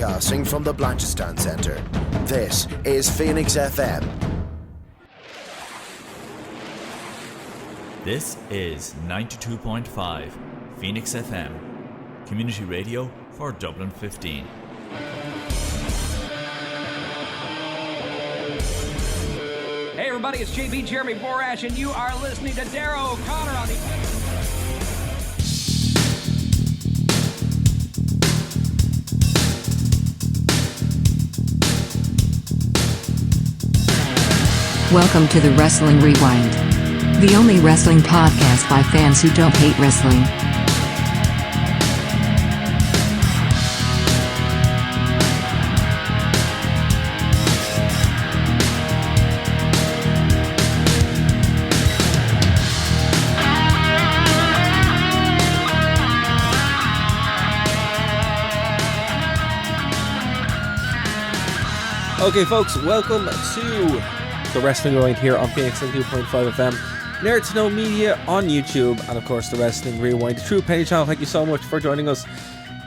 Broadcasting from the Blanchistan Centre. This is Phoenix FM. This is 92.5 Phoenix FM, community radio for Dublin 15. Hey everybody, it's JB Jeremy Borash, and you are listening to Darrow O'Connor on the... Welcome to the Wrestling Rewind, the only wrestling podcast by fans who don't hate wrestling. Okay, folks, welcome to the Wrestling Rewind here on Phoenix 2.5 FM, Nerd to Know Media on YouTube, and of course the Wrestling Rewind, the True Penny Channel. Thank you so much for joining us.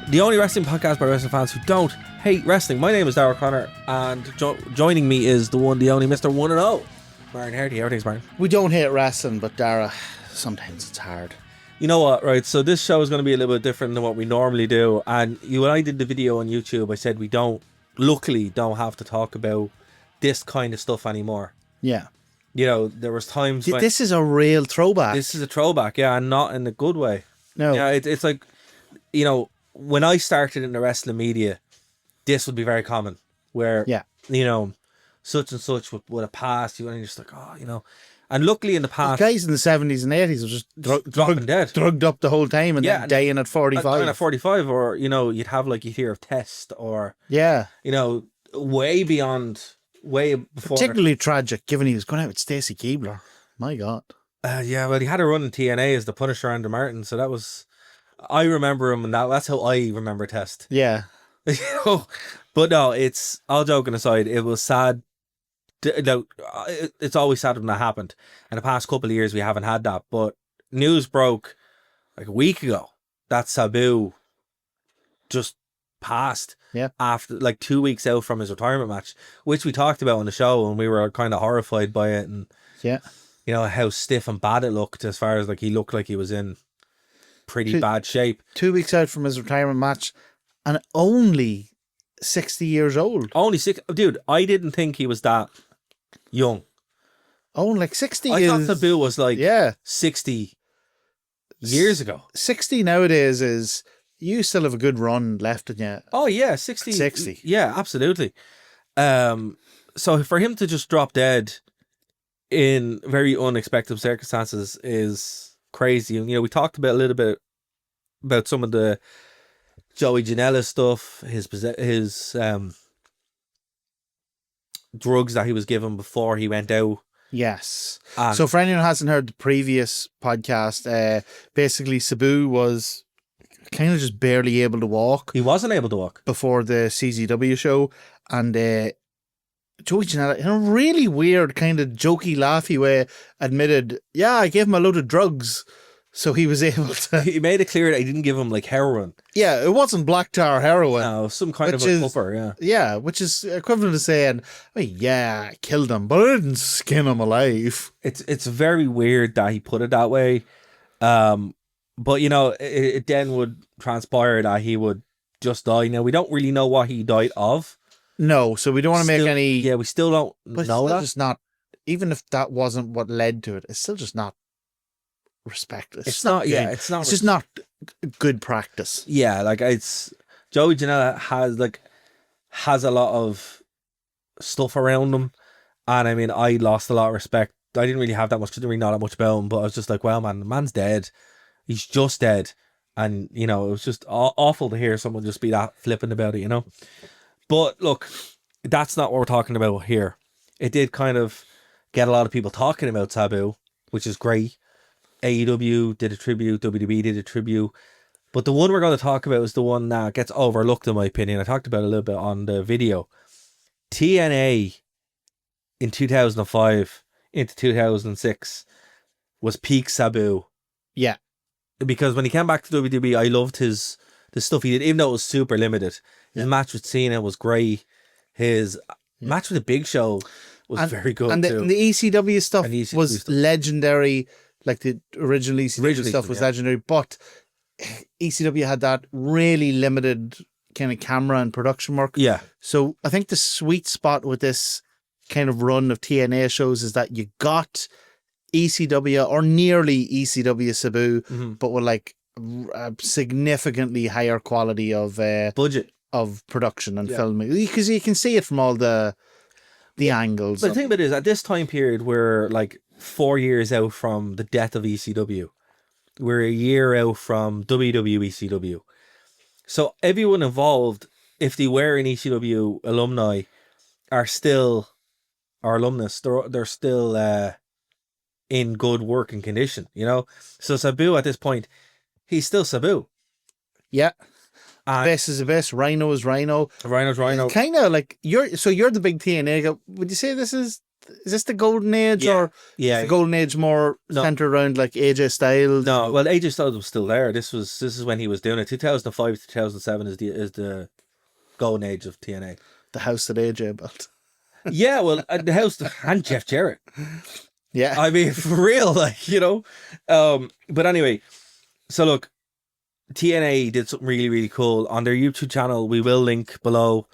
The only wrestling podcast by wrestling fans who don't hate wrestling. My name is Darrell Connor, and joining me is the one, the only Mr. 1-0, Martin Hardy. Everything's Martin. We don't hate wrestling, but Dara, sometimes it's hard. You know what, right? So this show is going to be a little bit different than what we normally do, and when I did the video on YouTube, I said we luckily don't have to talk about this kind of stuff anymore. Yeah. You know, there was times when... This is a real throwback. This is a throwback, yeah, and not in a good way. No. Yeah, it's like, you know, when I started in the wrestling media, this would be very common, where, you know, such and such would have passed you, and you're just like, oh, you know. And luckily in the past... The guys in the 70s and 80s were just dropping dead. Drugged up the whole time and then dying at 45. Dying at 45, or, you know, you'd hear of Test, or, yeah, you know, way before. Particularly tragic, given he was going out with Stacy Keibler. My God. Yeah, well, he had a run in TNA as the Punisher under Martin, so that was... I remember him, and that's how I remember Test. Yeah. But no, it's... All joking aside, it was sad. It's always sad when that happened. In the past couple of years, we haven't had that, but news broke like a week ago that Sabu just passed. Yeah. After like 2 weeks out from his retirement match, which we talked about on the show, and we were kind of horrified by it, and yeah, you know how stiff and bad it looked, as far as like he looked like he was in pretty bad shape. 2 weeks out from his retirement match, and only 60 years old. Only 6, dude. I didn't think he was that young. Oh, like 60 I thought Sabu was like 60 years ago. 60 nowadays is... You still have a good run left in you. Oh yeah, 60. 60. Yeah, absolutely. So for him to just drop dead in very unexpected circumstances is crazy. And you know, we talked about a little bit about some of the Joey Janela stuff, his drugs that he was given before he went out. Yes. So for anyone who hasn't heard the previous podcast, basically Sabu was kind of just barely able to walk. He wasn't able to walk before the CZW show, and Joey Janela, in a really weird kind of jokey, laughy way, admitted, "Yeah, I gave him a load of drugs, so he was able to." He made it clear that he didn't give him like heroin. Yeah, it wasn't black tar heroin. No, some kind of a upper. Yeah, yeah, which is equivalent to saying, "Oh yeah, I killed him, but I didn't skin him alive." It's very weird that he put it that way. But, you know, it then would transpire that he would just die. Now, we don't really know what he died of. No, so we don't want to make any... Yeah, we still don't know that. Just not... Even if that wasn't what led to it, it's still just not respected. It's not It's just not good practice. Yeah, like, it's... Joey Janela has a lot of stuff around him. And, I mean, I lost a lot of respect. I didn't really have that much, didn't really know that much about him, but I was just like, well, man, the man's dead. He's just dead. And, you know, it was just awful to hear someone just be that flippant about it, you know? But, look, that's not what we're talking about here. It did kind of get a lot of people talking about Sabu, which is great. AEW did a tribute, WWE did a tribute. But the one we're going to talk about is the one that gets overlooked, in my opinion. I talked about it a little bit on the video. TNA in 2005 into 2006 was peak Sabu. Yeah. Because when he came back to WWE, I loved his the stuff he did, even though it was super limited. His match with Cena was great. His match with the Big Show was very good and too. And the ECW stuff And the ECW was stuff. legendary. Like the original ECW stuff was legendary, but ECW had that really limited kind of camera and production work. Yeah. So I think the sweet spot with this kind of run of TNA shows is that you got ECW or nearly ECW Sabu, but with like a significantly higher quality of budget of production and filming, because you can see it from all the angles. But the thing about it is, at this time period, we're like 4 years out from the death of ECW. We're a year out from WWECW. So everyone involved, if they were an ECW alumni, are still, or alumnus, they're still in good working condition, you know? So Sabu at this point, he's still Sabu. Yeah. And Best is the best. Rhino is Rhino. Rhino's Rhino. Kind of like you're the big TNA guy. Would you say is this the golden age, or Yeah. is the golden age more centered around like AJ Styles? No, well, AJ Styles was still there. This is when he was doing it. 2005 to 2007 is the golden age of TNA. The house that AJ built. Yeah, well, the house and Jeff Jarrett. Yeah. I mean, for real, like, you know. But anyway, so look, TNA did something really, really cool. On their YouTube channel, we will link below.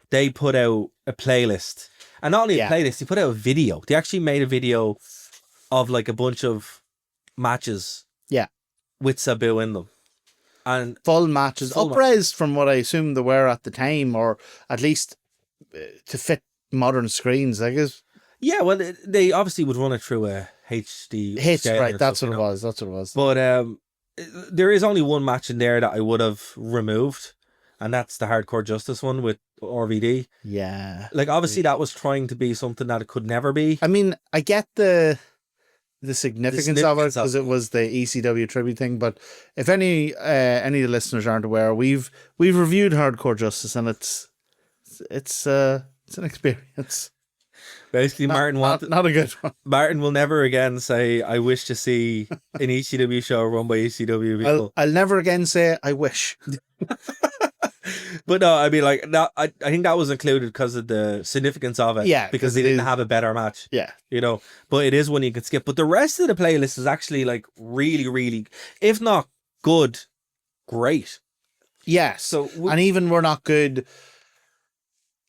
They put out a playlist. And not only a playlist, they put out a video. They actually made a video of like a bunch of matches. Yeah. With Sabu in them. And full matches. Up-res from what I assume they were at the time, or at least to fit modern screens, I guess. Yeah, well, they obviously would run it through a HD. Right, that's what it was. That's what it was. But there is only one match in there that I would have removed, and that's the Hardcore Justice one with RVD. Yeah. Like, obviously, that was trying to be something that it could never be. I mean, I get the significance of it because it was the ECW tribute thing, but if any of the listeners aren't aware, we've reviewed Hardcore Justice, and it's an experience. Basically, Martin not a good one. Martin will never again say, "I wish to see an ECW show run by ECW people." I'll never again say, "I wish." But no, I mean, like, that, I think that was included because of the significance of it. Yeah, because they didn't have a better match. Yeah, you know. But it is one you can skip. But the rest of the playlist is actually like really, really, if not good, great. Yeah. So and even we're not good,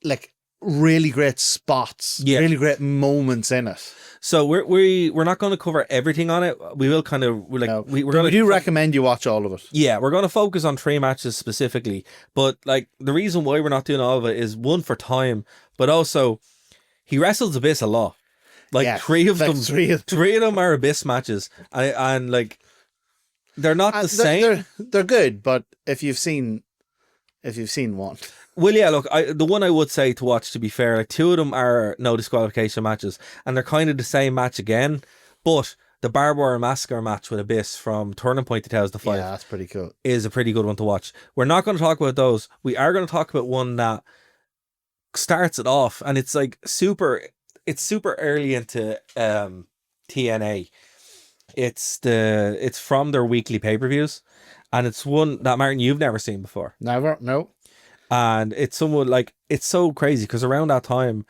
like really great spots, really great moments in it. So we're not going to cover everything on it. We will kind of we do recommend you watch all of it. Yeah, we're going to focus on 3 matches specifically. But like the reason why we're not doing all of it is one for time, but also he wrestles Abyss a lot. Like three of them are Abyss matches, and like they're not the same. They're good, but if you've seen one. Well, yeah, look, the one I would say to watch, to be fair, like 2 of them are no disqualification matches, and they're kind of the same match again, but the Barbed Wire Massacre match with Abyss from Turning Point 2005 that's pretty cool. Is a pretty good one to watch. We're not going to talk about those. We are going to talk about one that starts it off, and it's like super early into TNA. It's from their weekly pay-per-views, and it's one that, Martin, you've never seen before. Never, no. And it's someone like, it's so crazy because around that time,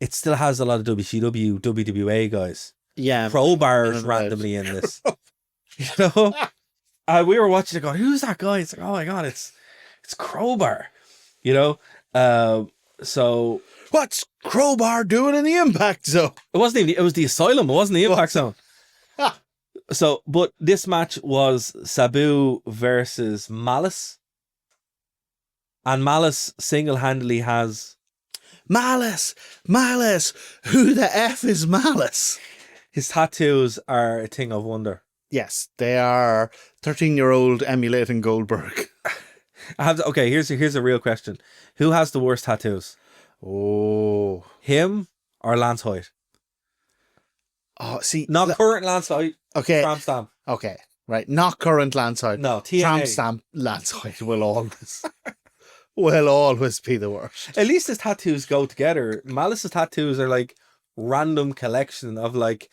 it still has a lot of WCW, WWA guys. Yeah. Crowbars randomly in this. You know? And we were watching it going, who's that guy? It's like, oh my God, it's Crowbar. You know? So. What's Crowbar doing in the Impact Zone? It wasn't even, it was the Asylum. It wasn't the Impact Zone. So, but this match was Sabu versus Malice. And Malice single-handedly has... Malice! Who the F is Malice? His tattoos are a thing of wonder. Yes, they are 13-year-old emulating Goldberg. Okay, here's a real question. Who has the worst tattoos? Oh. Him or Lance Hoyt? Oh, see... Not current Lance Hoyt. Okay. Tramp Stamp. Okay, right. Not current Lance Hoyt. No, TNA. Tramp Stamp Lance Hoyt will always be the worst. At least his tattoos go together. Malice's tattoos are like random collection of like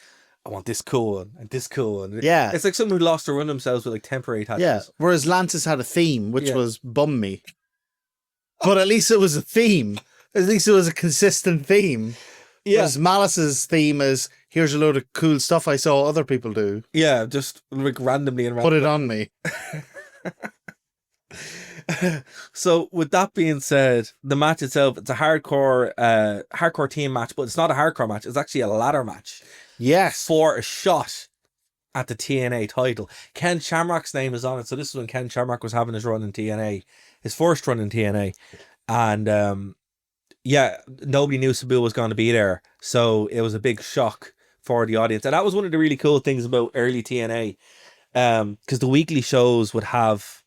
I want this cool one and this cool one. Yeah. It's like someone who lost to run themselves with like temporary tattoos. Yeah. Whereas Lance's had a theme, which Yeah. was bum me. But at least it was a theme. At least it was a consistent theme. Yeah. Whereas Malice's theme is, here's a load of cool stuff I saw other people do. Yeah, just like randomly and Put it on me. So with that being said, the match itself, it's a hardcore team match, but it's not a hardcore match. It's actually a ladder match Yes. for a shot at the TNA title. Ken Shamrock's name is on it. So this is when Ken Shamrock was having his run in TNA, his first run in TNA. And yeah, nobody knew Sabu was going to be there. So it was a big shock for the audience. And that was one of the really cool things about early TNA. Because the weekly shows would have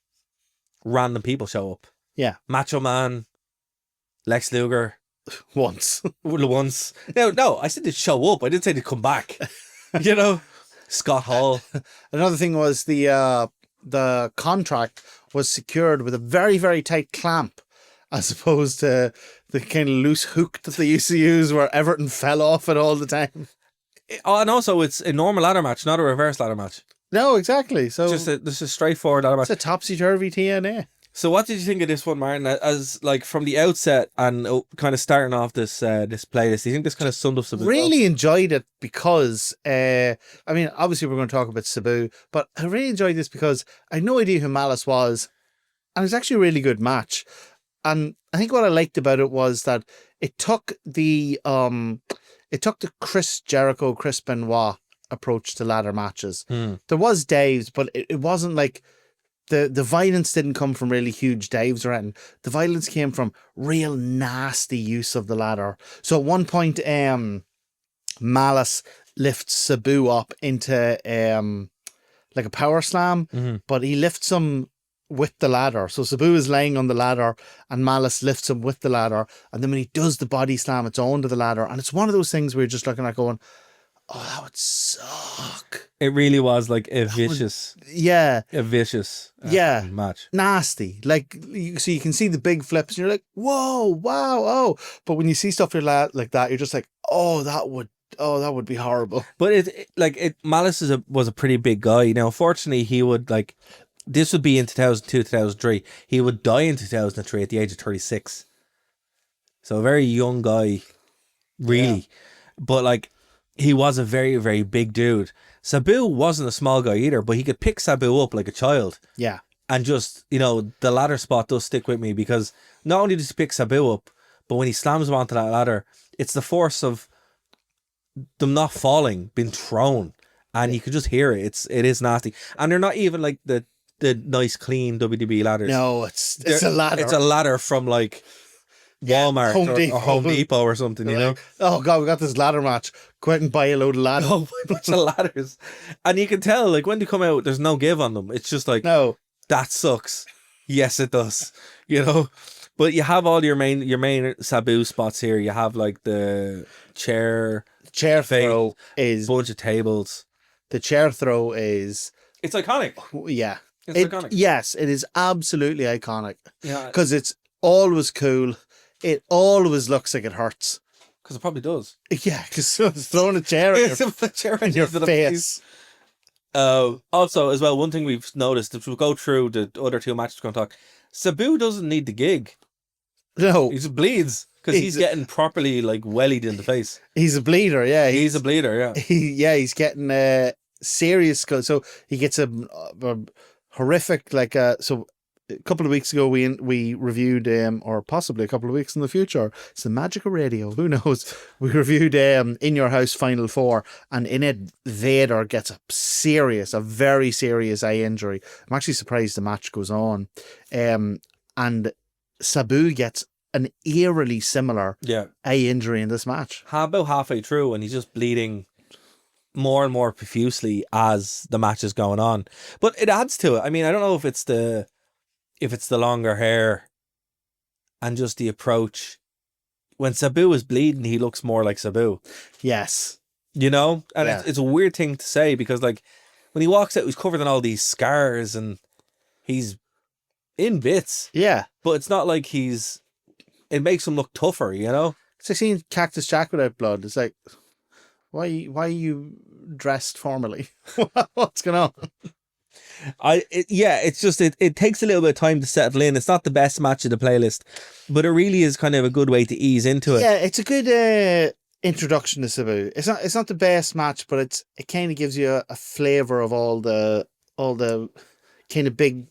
random people show up. Yeah. Macho Man, Lex Luger, Once. once. No, I said they'd show up. I didn't say they'd come back. You know, Scott Hall. Another thing was the contract was secured with a very, very tight clamp, as opposed to the kind of loose hook that they used to use where Everton fell off it all the time. Oh, and also it's a normal ladder match, not a reverse ladder match. No, exactly. So This is straightforward ladder match. it's a topsy-turvy TNA. So what did you think of this one, Martin? As like from the outset and kind of starting off this playlist, do you think this kind of summed up Sabu? Really enjoyed it because, I mean, obviously we're going to talk about Sabu, but I really enjoyed this because I had no idea who Malice was, and it was actually a really good match. And I think what I liked about it was that it took the Chris Jericho, Chris Benoit approach to ladder matches. There was dives, but it wasn't like the violence didn't come from really huge dives or anything. The violence came from real nasty use of the ladder. So at one point, Malice lifts Sabu up into like a power slam, but he lifts him with the ladder. So Sabu is laying on the ladder and Malice lifts him with the ladder. And then when he does the body slam, it's onto the ladder. And it's one of those things where you're just looking at going, oh, that would suck. It really was like a vicious match. Nasty. Like, so you can see the big flips and you're like, whoa, wow, oh. But when you see stuff like that, you're just like, oh, that would be horrible. But Malice was a pretty big guy. Now, unfortunately, he would this would be in 2002, 2003. He would die in 2003 at the age of 36. So a very young guy, really. Yeah. But he was a very, very big dude. Sabu wasn't a small guy either, but he could pick Sabu up like a child. Yeah. And just, the ladder spot does stick with me because not only does he pick Sabu up, but when he slams him onto that ladder, it's the force of them not falling, being thrown. And you could just hear it. It is nasty. And they're not even like the nice, clean WWE ladders. No, it's a ladder. It's a ladder from Walmart or Home Depot or something, you know? Oh God, we got this ladder match. Go out and buy a load of ladders. Oh, a bunch of ladders. And you can tell, when they come out, there's no give on them. It's just no, that sucks. Yes, it does. But you have all your main Sabu spots here. You have the chair throw is bunch of tables. The chair throw is it's iconic. Yeah. It's iconic. Yes, it is absolutely iconic. Yeah. Because it's always cool. It always looks like it hurts. Because it probably does. Yeah, because it's throwing a chair in your face. Also, as well, one thing we've noticed, if we go through the other two matches we're going to talk, Sabu doesn't need the gig. No. He just bleeds because he's getting properly wellied in the face. He's a bleeder, yeah. He's a bleeder, yeah. He's getting serious. So he gets a horrific, so a couple of weeks ago we reviewed or possibly a couple of weeks in the future, it's the magic of radio, who knows, we reviewed In Your House Final 4, and in it Vader gets a very serious eye injury. I'm actually surprised the match goes on, and Sabu gets an eerily similar eye injury in this match. About halfway through, and he's just bleeding more and more profusely as the match is going on. But it adds to it. I mean, I don't know if it's the longer hair and just the approach. When Sabu is bleeding, he looks more like Sabu. Yes. And it's a weird thing to say because when he walks out, he's covered in all these scars and he's in bits. Yeah. But it's not like it makes him look tougher, It's like seeing Cactus Jack without blood. It's like, Why are you dressed formally? What's going on? It's just it takes a little bit of time to settle in. It's not the best match of the playlist, but it really is kind of a good way to ease into it. Yeah, it's a good introduction to Sabu. It's not the best match, but it kind of gives you a flavor of all the kind of big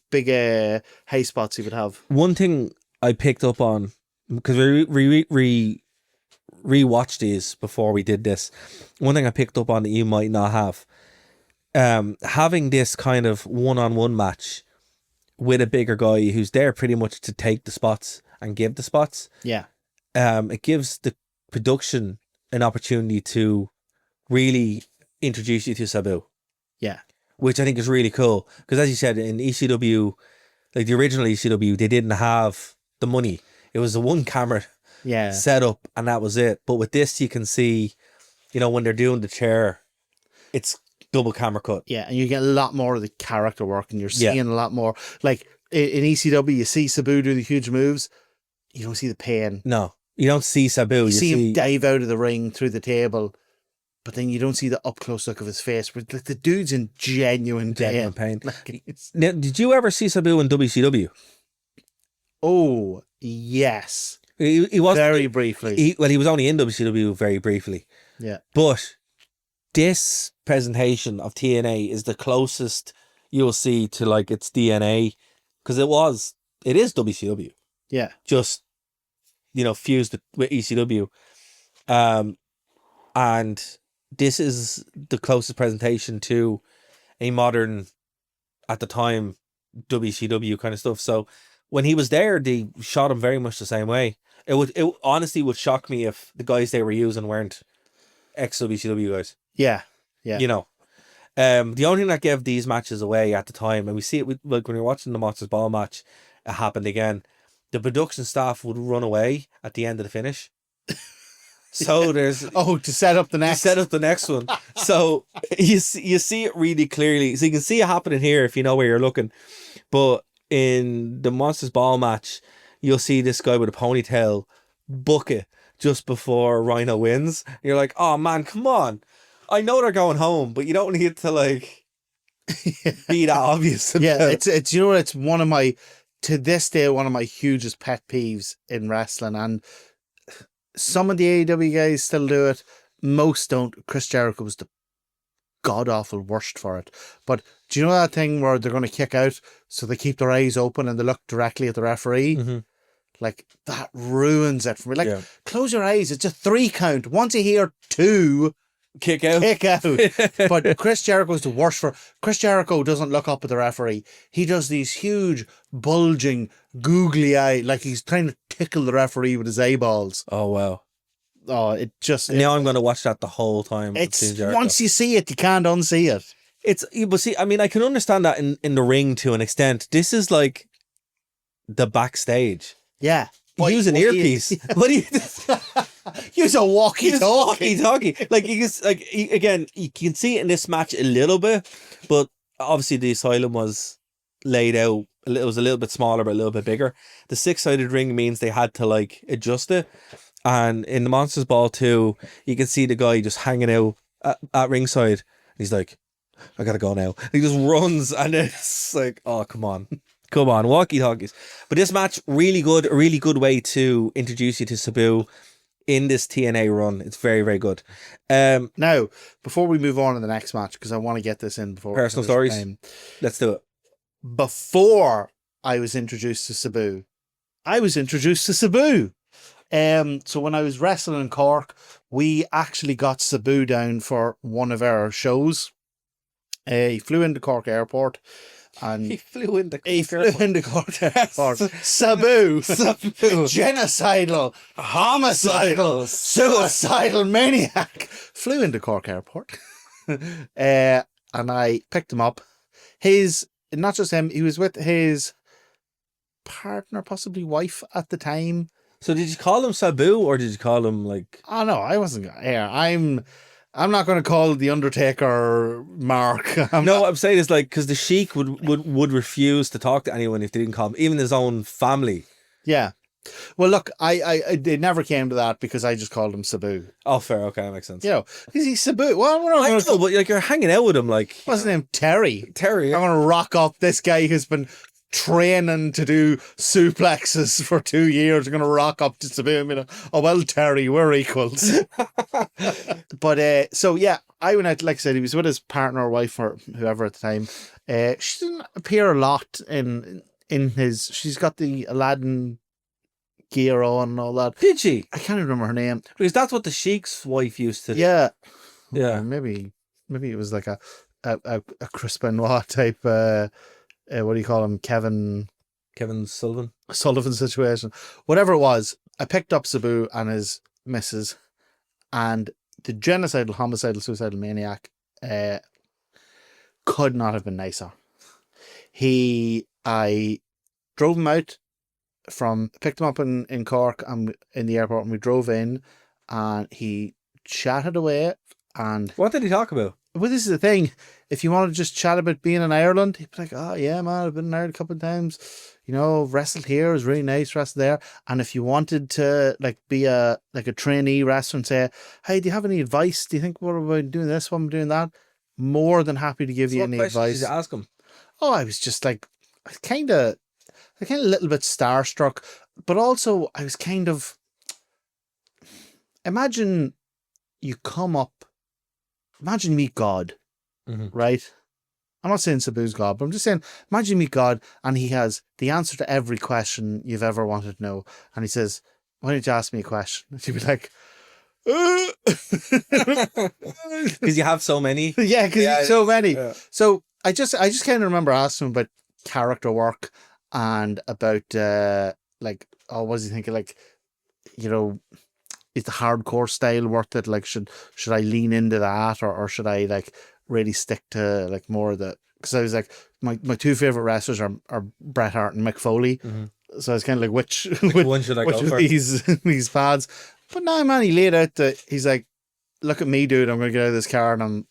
high spots he would have. One thing I picked up on, because we rewatched these before we did this, one thing I picked up on that you might not have, having this kind of one-on-one match with a bigger guy who's there pretty much to take the spots and give the spots. Yeah. It gives the production an opportunity to really introduce you to Sabu. Yeah. Which I think is really cool. Because as you said, in ECW, like the original ECW, they didn't have the money. It was a one camera setup and that was it. But with this, you can see, when they're doing the chair, it's double camera cut. Yeah, and you get a lot more of the character work and you're seeing a lot more. Like in ECW, you see Sabu do the huge moves. You don't see the pain. No, you don't see Sabu. You see him dive out of the ring through the table. But then you don't see the up close look of his face. But like the dude's in genuine pain. Now, did you ever see Sabu in WCW? Oh yes, he was very briefly. He was only in WCW very briefly. Yeah, but this presentation of TNA is the closest you'll see to like its DNA, because it is WCW. Yeah, just fused with ECW, and this is the closest presentation to a modern, at the time, WCW kind of stuff. So when he was there, they shot him very much the same way. It honestly would shock me if the guys they were using weren't ex-WCW guys. Yeah. The only thing that gave these matches away at the time, and we see it with, like when you're watching the Monsters Ball match, it happened again. The production staff would run away at the end of the finish. So there's to set up the next one. So you see it really clearly. So you can see it happening here if you know where you're looking. But in the Monsters Ball match, you'll see this guy with a ponytail book it just before Rhino wins. You're like, oh man, come on. I know they're going home, but you don't need to like be that obvious. Yeah, it's it's one of my, to this day, one of my hugest pet peeves in wrestling. And some of the AEW guys still do it. Most don't. Chris Jericho was the god-awful worst for it. But do you know that thing where they're going to kick out, so they keep their eyes open and they look directly at the referee? Mm-hmm. Like, that ruins it for me. Like, close your eyes. It's a 3 count. Once you hear 2... Kick out. But Chris Jericho's the worst for... Chris Jericho doesn't look up at the referee. He does these huge, bulging, googly eye, like he's trying to tickle the referee with his eyeballs. Oh, wow. Oh, it just... Now I'm going to watch that the whole time. It's once you see it, you can't unsee it. But see, I mean, I can understand that in the ring to an extent. This is like the backstage. Yeah. Use an earpiece. What do you... Use a walkie-talkie. Like again, you can see it in this match a little bit, but obviously the asylum was laid out. It was a little bit smaller, but a little bit bigger. The 6-sided ring means they had to like adjust it. And in the Monsters Ball 2, you can see the guy just hanging out at ringside. He's like, I gotta go now. He just runs, and it's like, oh, come on, walkie-talkies. But this match, really good, a really good way to introduce you to Sabu in this TNA run. It's very, very good. Now, before we move on to the next match, because I want to get this in before personal stories. Let's do it. Before I was introduced to Sabu, so when I was wrestling in Cork, we actually got Sabu down for one of our shows. He flew into Cork Airport. And he flew into Cork Airport. Sabu. Genocidal, homicidal, suicidal maniac. Flew into Cork Airport. And I picked him up. Not just him, he was with his partner, possibly wife at the time. So did you call him Sabu, or did you call him like... Oh no, I wasn't going to. I'm not going to call the Undertaker Mark. I'm saying it's like, because the Sheik would refuse to talk to anyone if they didn't call him, even his own family. Yeah. Well, look, I it never came to that because I just called him Sabu. Oh, fair. Okay, that makes sense. You know, because he's Sabu. Well, we're I not know, but like you're hanging out with him, like what's his name? Terry. Terry. I'm going to rock up this guy who's been training to do suplexes for 2 years. I'm going to rock up to Sabu and be like, oh, well, Terry, we're equals. But, so yeah, I went out, like I said, he was with his partner or wife or whoever at the time. She didn't appear a lot in his, she's got the Aladdin gear on and all that. Did she? I can't even remember her name. Because that's what the Sheik's wife used to. Yeah. Yeah. Maybe it was like a Chris Benoit type, what do you call him? Kevin Sullivan. Sullivan situation. Whatever it was, I picked up Sabu and his missus, and the genocidal, homicidal, suicidal maniac could not have been nicer. I drove him out picked him up in Cork and in the airport, and we drove in, and he chatted away. And What did he talk about? well, this is the thing. If you want to just chat about being in Ireland, he'd be like, oh, yeah, man, I've been in Ireland a couple of times. You know, wrestled here, it was really nice, wrestled there. And if you wanted to like be a trainee wrestler and say, hey, do you have any advice? Do you think, what about doing this, what am I doing that? More than happy to give you any advice. Did you ask him? Oh, I was just like, kind of a little bit starstruck. But also, I was kind of, imagine you meet God, right? I'm not saying Sabu's God, but I'm just saying, imagine you meet God and he has the answer to every question you've ever wanted to know. And he says, why don't you ask me a question? And you'd be like, Because you have so many. yeah, because so many. Yeah. So I just kind of remember asking him about character work and about, like, oh, what was he thinking? Like, you know, is the hardcore style worth it? Like, should I lean into that, or should I like really stick to like more of the? Because I was like, my two favorite wrestlers are Bret Hart and Mick Foley. So I was kind of like, which one should I which go of for? these pads? But no, man, he laid out that he's like, look at me, dude. I'm gonna get out of this car and I'm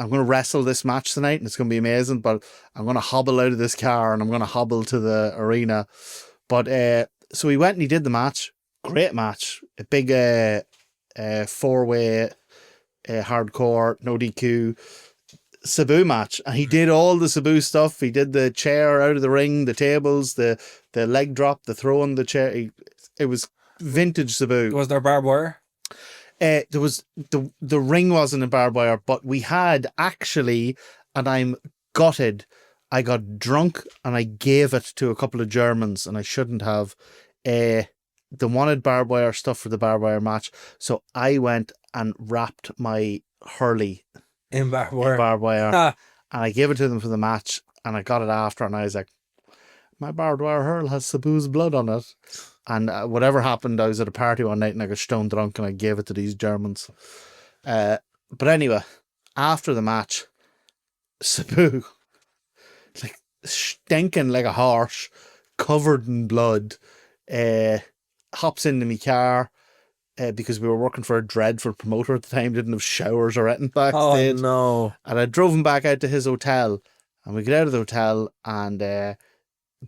gonna wrestle this match tonight, and it's gonna be amazing. But I'm gonna hobble out of this car and I'm gonna hobble to the arena. But so he went and he did the match. Great match. A big 4-way hardcore, no DQ Sabu match. And he did all the Sabu stuff. He did the chair out of the ring, the tables, the leg drop, the throwing the chair. It was vintage Sabu. Was there barbed wire? There was the ring wasn't a barbed wire, but we had actually, and I'm gutted, I got drunk and I gave it to a couple of Germans, and I shouldn't have. They wanted barbed wire stuff for the barbed wire match, so I went and wrapped my Hurley In barbed wire. in barbed wire, Ah. and I gave it to them for the match, and I got it after, and I was like, my barbed wire hurl has Sabu's blood on it. And whatever happened, I was at a party one night and I got stone drunk and I gave it to these Germans. But anyway, after the match, Sabu, like stinking like a horse, covered in blood, hops into my car because we were working for a dreadful promoter at the time, didn't have showers or anything backstage. Oh no. And I drove him back out to his hotel, and we get out of the hotel, and do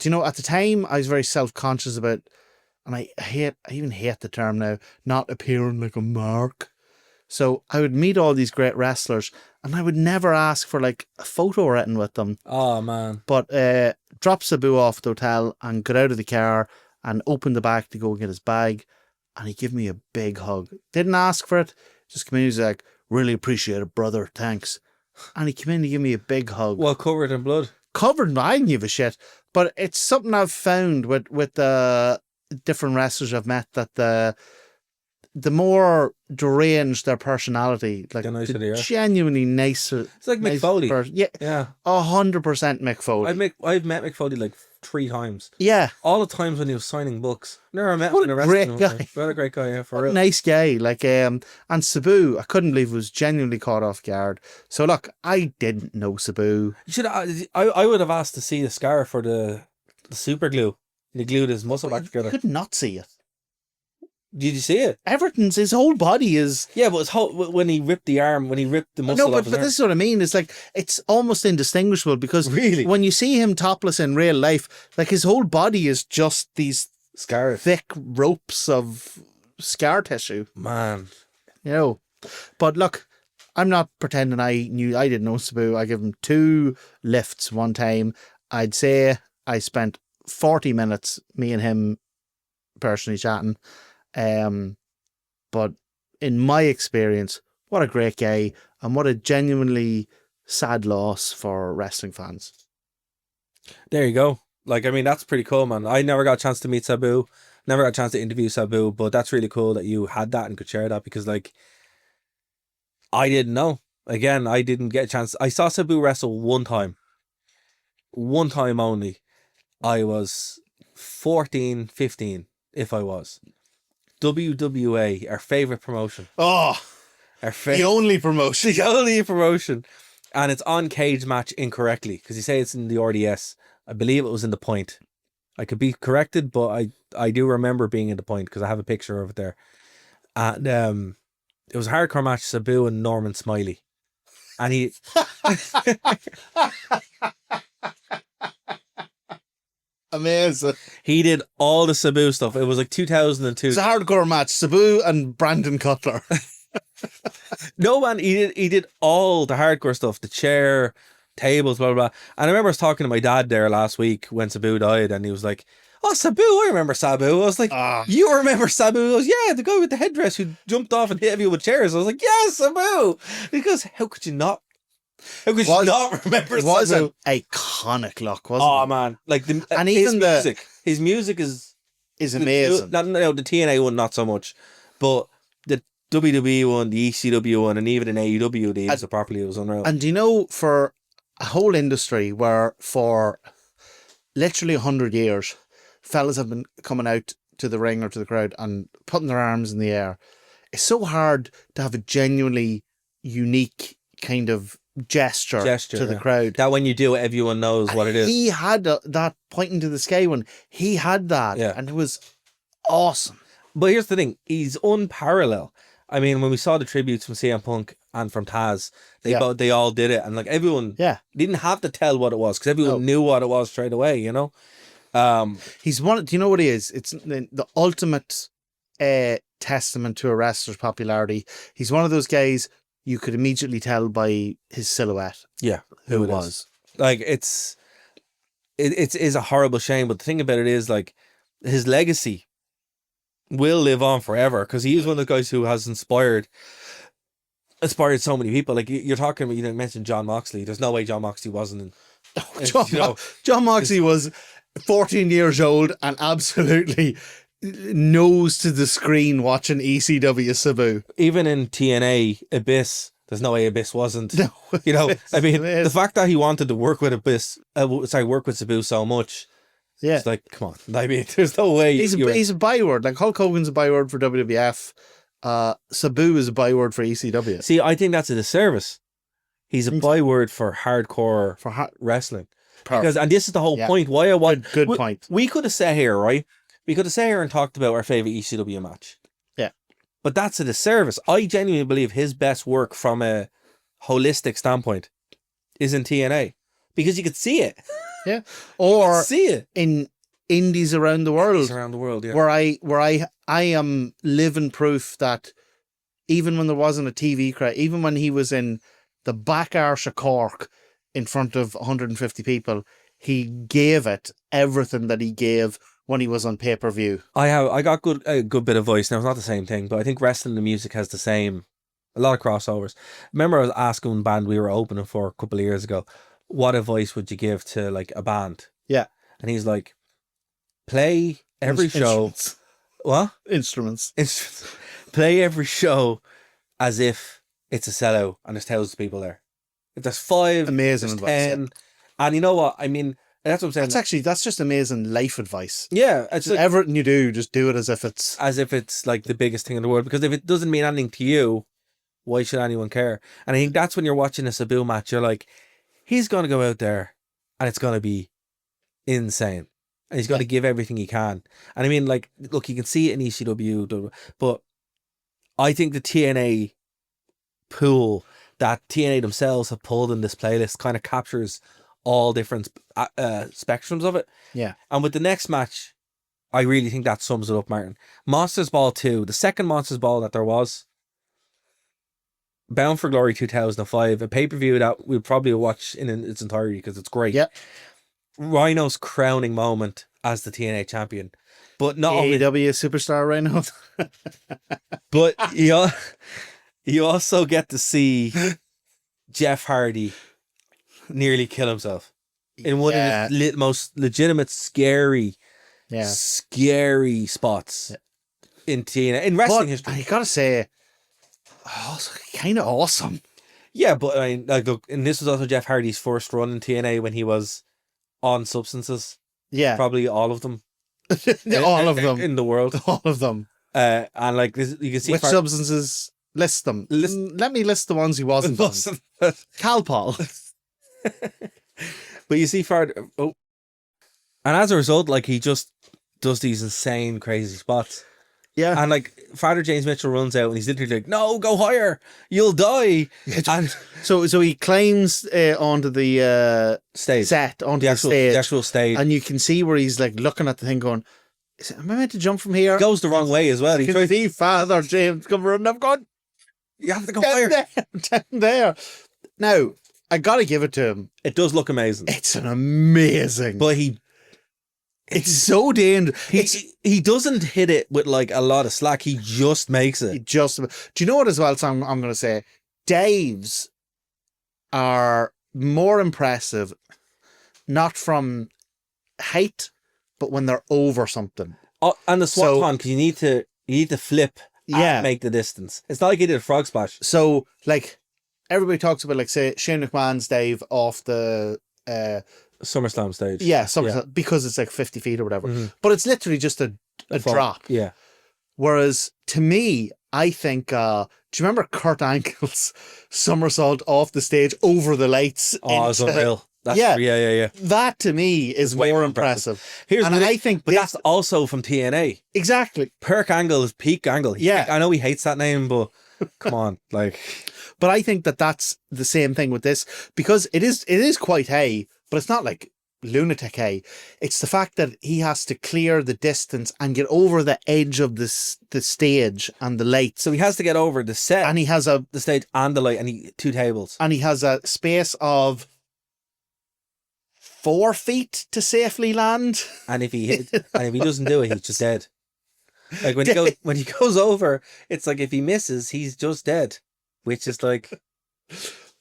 you know, at the time I was very self-conscious about, and I even hate the term now, not appearing like a mark. So I would meet all these great wrestlers and I would never ask for like a photo or anything with them. Oh man. But drop Sabu off at the hotel and got out of the car and opened the back to go get his bag, and he gave me a big hug. Didn't ask for it, just came in, he was like, really appreciate it, brother, thanks. And he came in to give me a big hug. Well, covered in blood. Covered, I didn't give a shit. But it's something I've found with the different wrestlers I've met, that the more deranged their personality, like The nicer they are. genuinely nicer. It's like Mick nice Foley. Yeah, Yeah. 100% Mick Foley. I've met Mick Foley like 3 times. Yeah, All the times when he was signing books. Never met What him a in a wrestling. great guy. What a great guy, yeah, for what a real. nice guy. Like and Sabu, I couldn't believe, was genuinely caught off guard. So look, I didn't know Sabu. You should. I would have asked to see the scar for the super glue. He glued his muscle back You together. could not see it. Did you see it? His whole body is. Yeah, but his whole, when he ripped the muscle No, off but his arm. this is what I mean. It's like, it's almost indistinguishable, because Really? when you see him topless in real life, like his whole body is just these Scars. thick ropes of scar tissue. Man. You know, but look, I'm not pretending I didn't know Sabu. I gave him 2 lifts one time. I'd say I spent 40 minutes, me and him personally chatting. But in my experience, what a great guy, and what a genuinely sad loss for wrestling fans. There you go. Like, I mean, that's pretty cool, man. I never got a chance to meet Sabu, never got a chance to interview Sabu, but that's really cool that you had that and could share that, because, like, I didn't know. Again, I didn't get a chance. I saw Sabu wrestle one time only. I was 14, 15, if I was. WWA, our favourite promotion. Oh, the only promotion. The only promotion. And it's on Cage Match incorrectly, because you say it's in the RDS. I believe it was in the Point. I could be corrected, but I do remember being in the Point, because I have a picture of it there. And it was a hardcore match, Sabu and Norman Smiley. And he... Amazing. He did all the Sabu stuff. It was like 2002. It's a hardcore match. Sabu and Brandon Cutler. No, man, he did all the hardcore stuff. The chair, tables, blah, blah, blah. And I remember I was talking to my dad there last week when Sabu died, and he was like, "Oh, Sabu, I remember Sabu." I was like, "You remember Sabu?" He goes, "Yeah, the guy with the headdress who jumped off and hit everyone with chairs." I was like, "Yeah, Sabu." Because how could you not remember It was Sabu? an iconic look, wasn't Oh it? man, like And even his music is amazing. The TNA one not so much, but the WWE one, the ECW one, and even in AEW they used it properly. It was unreal. And do you know, for a whole industry where for literally 100 years, fellas have been coming out to the ring or to the crowd and putting their arms in the air, it's so hard to have a genuinely unique kind of gesture to the crowd. That when you do it, everyone knows what it is. He had that pointing to the sky one. He had that, and it was awesome. But here's the thing: he's unparalleled. I mean, when we saw the tributes from CM Punk and from Taz, they all did it, and like everyone, didn't have to tell what it was, because everyone knew what it was straight away. You know, he's one. Do you know what he is? It's the ultimate testament to a wrestler's popularity. He's one of those guys you could immediately tell by his silhouette. Yeah, who it was. Like it's a horrible shame, but the thing about it is, like, his legacy will live on forever, because he is one of the guys who has inspired so many people. Like, you're talking, you mentioned John Moxley. There's no way John Moxley wasn't. John Moxley was 14 years old and absolutely nose to the screen watching ECW Sabu. Even in TNA Abyss, there's no way Abyss wasn't. No, I mean, the fact that he wanted to work with work with Sabu so much. Yeah, it's like, come on. I mean, there's no way. He's a byword. Like, Hulk Hogan's a byword for WWF. Sabu is a byword for ECW. See, I think that's a disservice. He's a byword for hardcore wrestling. Because, and this is the whole point. Why I want good point. We could have sat here, right? We could have sat here and talked about our favorite ECW match. Yeah, but that's a disservice. I genuinely believe his best work from a holistic standpoint is in TNA, because you could see it. Yeah, or see it in indies around the world. Yeah. Where I am living proof that even when there wasn't a TV crowd, even when he was in the back arse of Cork in front of 150 people, he gave it everything that he gave when he was on pay-per-view. I got a good bit of voice. Now, it's not the same thing, but I think wrestling and music has a lot of crossovers. Remember, I was asking one band we were opening for a couple of years ago, what advice would you give to, like, a band? Yeah. And he's like, play every show. What? Instruments. Play every show as if it's a sellout and there's thousands of people there. If there's 5, amazing there's advice, 10. Yeah. And you know what? I mean, that's what I'm saying. That's just amazing life advice. Yeah. It's like, everything you do, just do it as if it's like the biggest thing in the world. Because if it doesn't mean anything to you, why should anyone care? And I think that's when you're watching a Sabu match, you're like, he's going to go out there and it's going to be insane. And he's going to give everything he can. And I mean, like, look, you can see it in ECW, but I think the TNA pool that TNA themselves have pulled in this playlist kind of captures all different spectrums of it. Yeah. And with the next match, I really think that sums it up, Martin. Monsters Ball 2, the second Monsters Ball that there was, Bound for Glory 2005, a pay-per-view that we'll probably watch in its entirety because it's great. Yeah. Rhino's crowning moment as the TNA champion. But not only, AEW superstar Rhino. but you also get to see Jeff Hardy nearly kill himself in one of the most legitimate scary spots in TNA, in wrestling history. I gotta say, kind of awesome. Yeah, but I mean, like, look, and this was also Jeff Hardy's first run in TNA when he was on substances. Yeah, probably all of them. All of them in the world. All of them. And like this, you can see which substances. List them. Let me list the ones he wasn't on. Calpol. But you see, and as a result, like, he just does these insane, crazy spots. Yeah. And like Father James Mitchell runs out and he's literally like, "No, go higher, you'll die." And so he climbs onto the stage, onto the actual stage, and you can see where he's like looking at the thing, going, "Am I meant to jump from here?" He goes the wrong way as well. He can see Father James come running. I've gone, you have to go higher. Down there. Now, I gotta give it to him. It does look amazing. It's an amazing, but it's so dangerous. He doesn't hit it with like a lot of slack. He just makes it. Do you know what as well? So I'm going to say, Dave's are more impressive, not from height, but when they're over something. Oh, and the swanton, because you need to flip. And make the distance. It's not like he did a frog splash. So like everybody talks about, like, say, Shane McMahon's Dave off the SummerSlam stage. Yeah, SummerSlam, because it's like 50 feet or whatever. Mm-hmm. But it's literally just a drop. Yeah. Whereas to me, I think, do you remember Kurt Angle's somersault off the stage over the lights? Oh, it's unreal. Yeah. That to me is more impressive. But that's also from TNA. Exactly. Perk Angle is peak angle. Yeah. I know he hates that name, but come on, like. But I think that's the same thing with this, because it is quite high, but it's not like lunatic high. It's the fact that he has to clear the distance and get over the edge of the stage and the lights. So he has to get over the set, and he has the stage and the light, and two tables, and he has a space of 4 feet to safely land. And if he doesn't do it, he's just dead. Like when he goes over, it's like if he misses, he's just dead, which is like.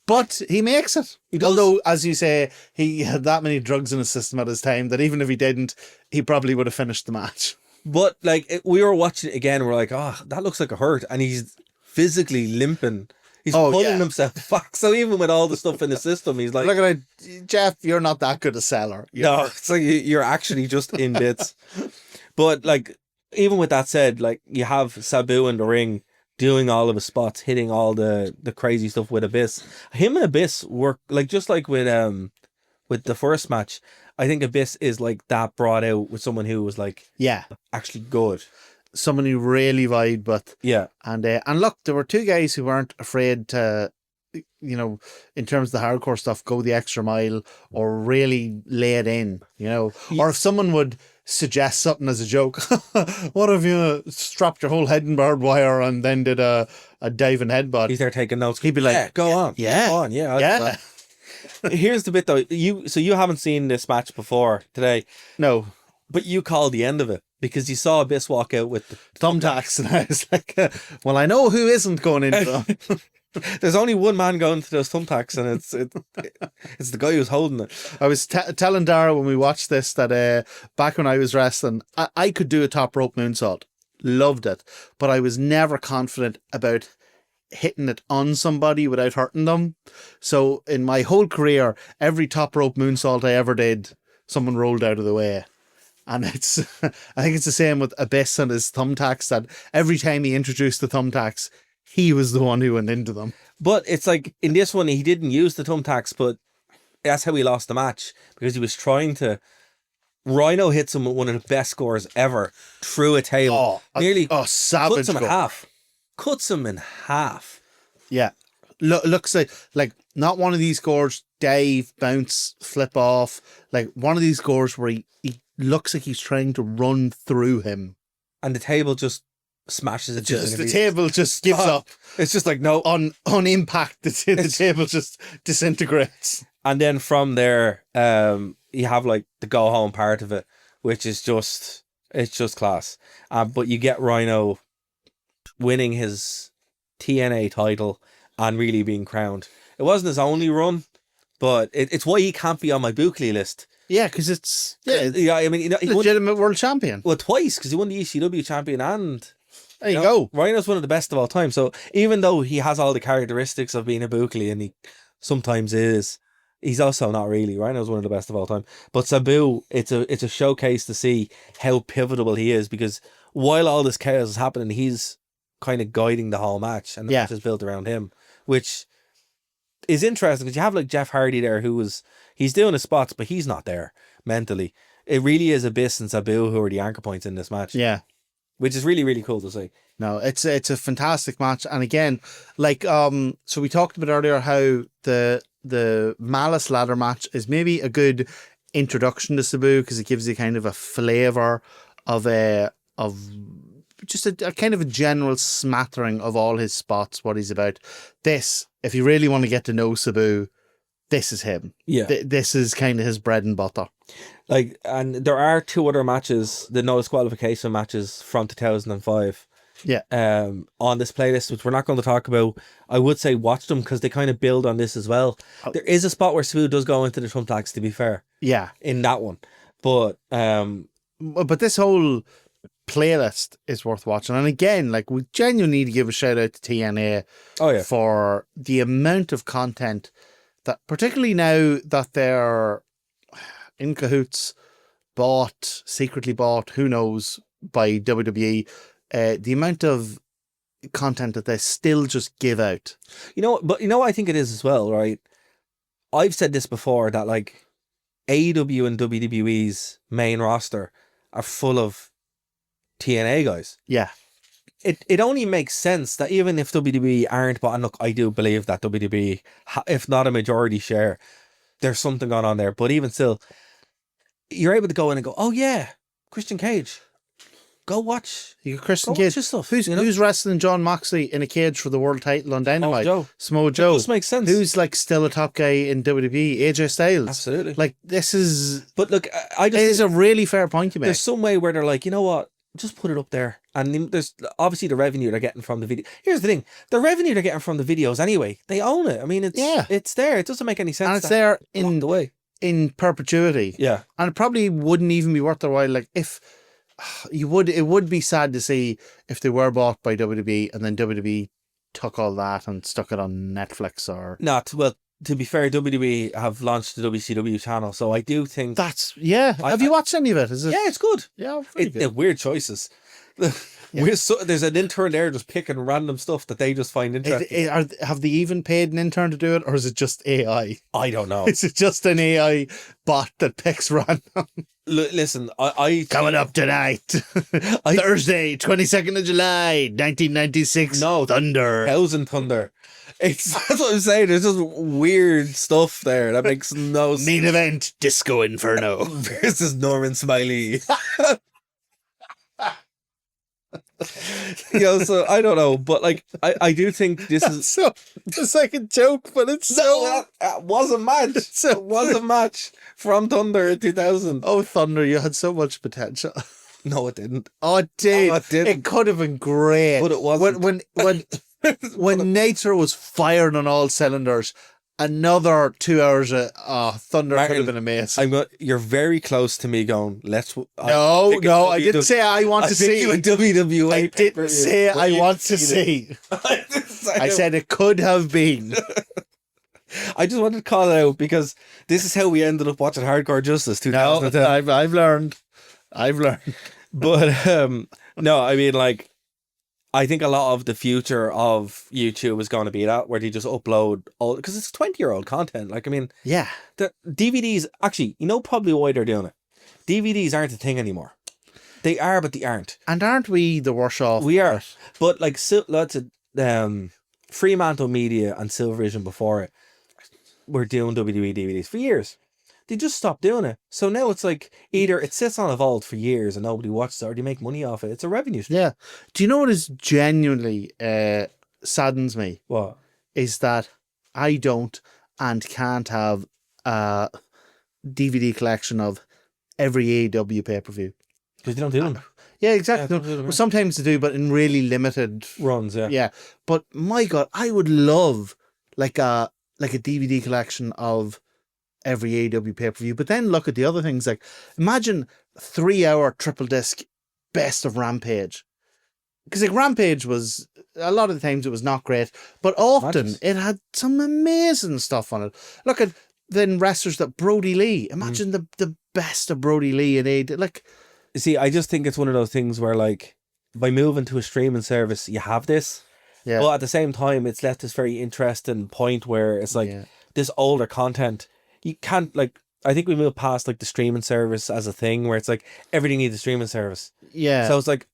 But he makes it. Although, as you say, he had that many drugs in his system at his time that even if he didn't, he probably would have finished the match. But like we were watching it again, we're like, oh, that looks like a hurt, and he's physically limping. He's pulling himself back. So even with all the stuff in the system, he's like, look at it, Jeff, you're not that good a seller. No, it's like you're actually just in bits. But like, even with that said, like, you have Sabu in the ring doing all of his spots, hitting all the crazy stuff with Abyss. Him and Abyss work, like, just like with the first match. I think Abyss is like that brought out with someone who was like, actually good. Someone who really vibed with. Yeah. And look, there were two guys who weren't afraid to, you know, in terms of the hardcore stuff, go the extra mile or really lay it in, you know. Yeah. Or if someone would suggest something as a joke, what if you strapped your whole head in barbed wire and then did a diving headbutt? He's there taking notes. He'd be like, go on. Yeah. Go on, yeah. Here's the bit though. You haven't seen this match before today. No. But you called the end of it because you saw Abyss walk out with the thumbtacks, and I was like, well, I know who isn't going into them. There's only one man going to those thumbtacks, and it's the guy who's holding it. I was telling Dara when we watched this that back when I was wrestling, I could do a top rope moonsault. Loved it. But I was never confident about hitting it on somebody without hurting them. So in my whole career, every top rope moonsault I ever did, someone rolled out of the way. And I think it's the same with Abyss and his thumbtacks, that every time he introduced the thumbtacks, he was the one who went into them. But it's like in this one, he didn't use the thumbtacks, but that's how he lost the match, because he was trying to. Rhino hits him with one of the best scores ever through a table. Savage. Cuts him in half. Cuts him in half. Yeah. Looks like not one of these scores dive, bounce, flip off. Like one of these gores where he looks like he's trying to run through him. And the table just smashes it. The table just gives up. It's just like, no. On impact, the table just disintegrates. And then from there, you have like the go home part of it, which is just, it's just class. But you get Rhino winning his TNA title and really being crowned. It wasn't his only run, but it's why he can't be on my Buckley list. Yeah, because it's I mean, he legitimate world champion. Well, twice, because he won the ECW champion and there you go. Rhino's one of the best of all time. So even though he has all the characteristics of being a Buckley, and he sometimes is, he's also not really. Rhino's one of the best of all time. But Sabu, it's a showcase to see how pivotal he is, because while all this chaos is happening, he's kind of guiding the whole match, and the match is built around him, which is interesting because you have like Jeff Hardy there, he's doing his spots, but he's not there mentally. It really is Abyss and Sabu who are the anchor points in this match. Yeah. Which is really, really cool to see. No, it's a fantastic match. And again, like, so we talked about earlier how the Malice ladder match is maybe a good introduction to Sabu because it gives you kind of a flavour of just a kind of a general smattering of all his spots, what he's about. This, if you really want to get to know Sabu, this is him. Yeah. This is kind of his bread and butter. Like, and there are two other matches, the no disqualification matches from 2005. Yeah. On this playlist, which we're not going to talk about. I would say watch them because they kind of build on this as well. There is a spot where Sabu does go into the thumbtacks, to be fair. Yeah. In that one. But this whole playlist is worth watching. And again, like, we genuinely need to give a shout out to TNA for the amount of content that, particularly now that they're in cahoots, secretly bought, who knows, by WWE, the amount of content that they still just give out. But you know what I think it is as well, right? I've said this before, that like AEW and WWE's main roster are full of TNA guys. Yeah. It only makes sense that even if WWE aren't, but look, I do believe that WWE, if not a majority share, there's something going on there. But even still, you're able to go in and go, oh yeah, Christian Cage. Go watch. You got Christian Cage. Stuff, who's wrestling John Moxley in a cage for the world title on Dynamite? Samoa Joe. This makes sense. Who's like still a top guy in WWE? AJ Styles. Absolutely. Like, this is. But look, it is a really fair point you make. There's some way where they're like, you know what? Just put it up there. And there's obviously the revenue they're getting from the video. Here's the thing. The revenue they're getting from the videos anyway, they own it. I mean, it's there. It doesn't make any sense. And it's there in the way. In perpetuity. Yeah. And it probably wouldn't even be worth their while. Like, if it would be sad to see if they were bought by WWE and then WWE took all that and stuck it on Netflix or... Not, well, to be fair, WWE have launched the WCW channel, so I do think... That's... Yeah. Have you watched any of it? Yeah, it's good. Yeah, very good. Weird choices. There's an intern there just picking random stuff that they just find interesting. Have they even paid an intern to do it, or is it just AI? I don't know. Is it just an AI bot that picks random? Listen, I coming up tonight, Thursday, 22nd of July, 1996. No, Thunder. Thousand Thunder. That's what I'm saying. There's just weird stuff there that makes no sense. Main event, Disco Inferno versus Norman Smiley. So I don't know, but like I do think this is so. It's like a joke, but it's so. It was a match. It was a match from Thunder in 2000. Oh, Thunder! You had so much potential. No, it didn't. Oh, it did. It could have been great, but it wasn't. When Nature was firing on all cylinders. Another 2 hours of Thunder Martin, could have been amazing. You're very close to me going, I didn't say I want to see. WWE. I didn't say I want to see. I said it could have been. I just wanted to call it out because this is how we ended up watching Hardcore Justice 2010. No, I've learned. But no, I mean, like, I think a lot of the future of YouTube is going to be that, where they just upload all, because it's 20-year-old content. Like, I mean, yeah, the DVDs, actually, probably why they're doing it. DVDs aren't a thing anymore. They are, but they aren't. And aren't we the worst off? We are. But like lots of Fremantle Media and Silvervision before it, were doing WWE DVDs for years. They just stopped doing it. So now it's like either it sits on a vault for years and nobody watches it, or they make money off it. It's a revenue stream. Yeah. Do you know what is genuinely saddens me? What? Is that I don't and can't have a DVD collection of every AEW pay-per-view. Because they don't do them. Yeah, exactly. Yeah, Well, sometimes they do, but in really limited runs, yeah. Yeah. But my God, I would love like a DVD collection of every AEW pay-per-view. But then look at the other things. Like, imagine 3-hour triple disc best of Rampage. Because like Rampage was, a lot of the times it was not great, but often Matches. it had some amazing stuff on it. Look at then wrestlers that Brody Lee. Imagine the best of Brody Lee in AEW. Like, See, I just think it's one of those things where, like, by moving to a streaming service, you have this. yeah. But at the same time, it's left this very interesting point where it's like Yeah. this older content. You can't, like, I think we moved past like the streaming service as a thing where it's like everything needs a streaming service. Yeah. So it's like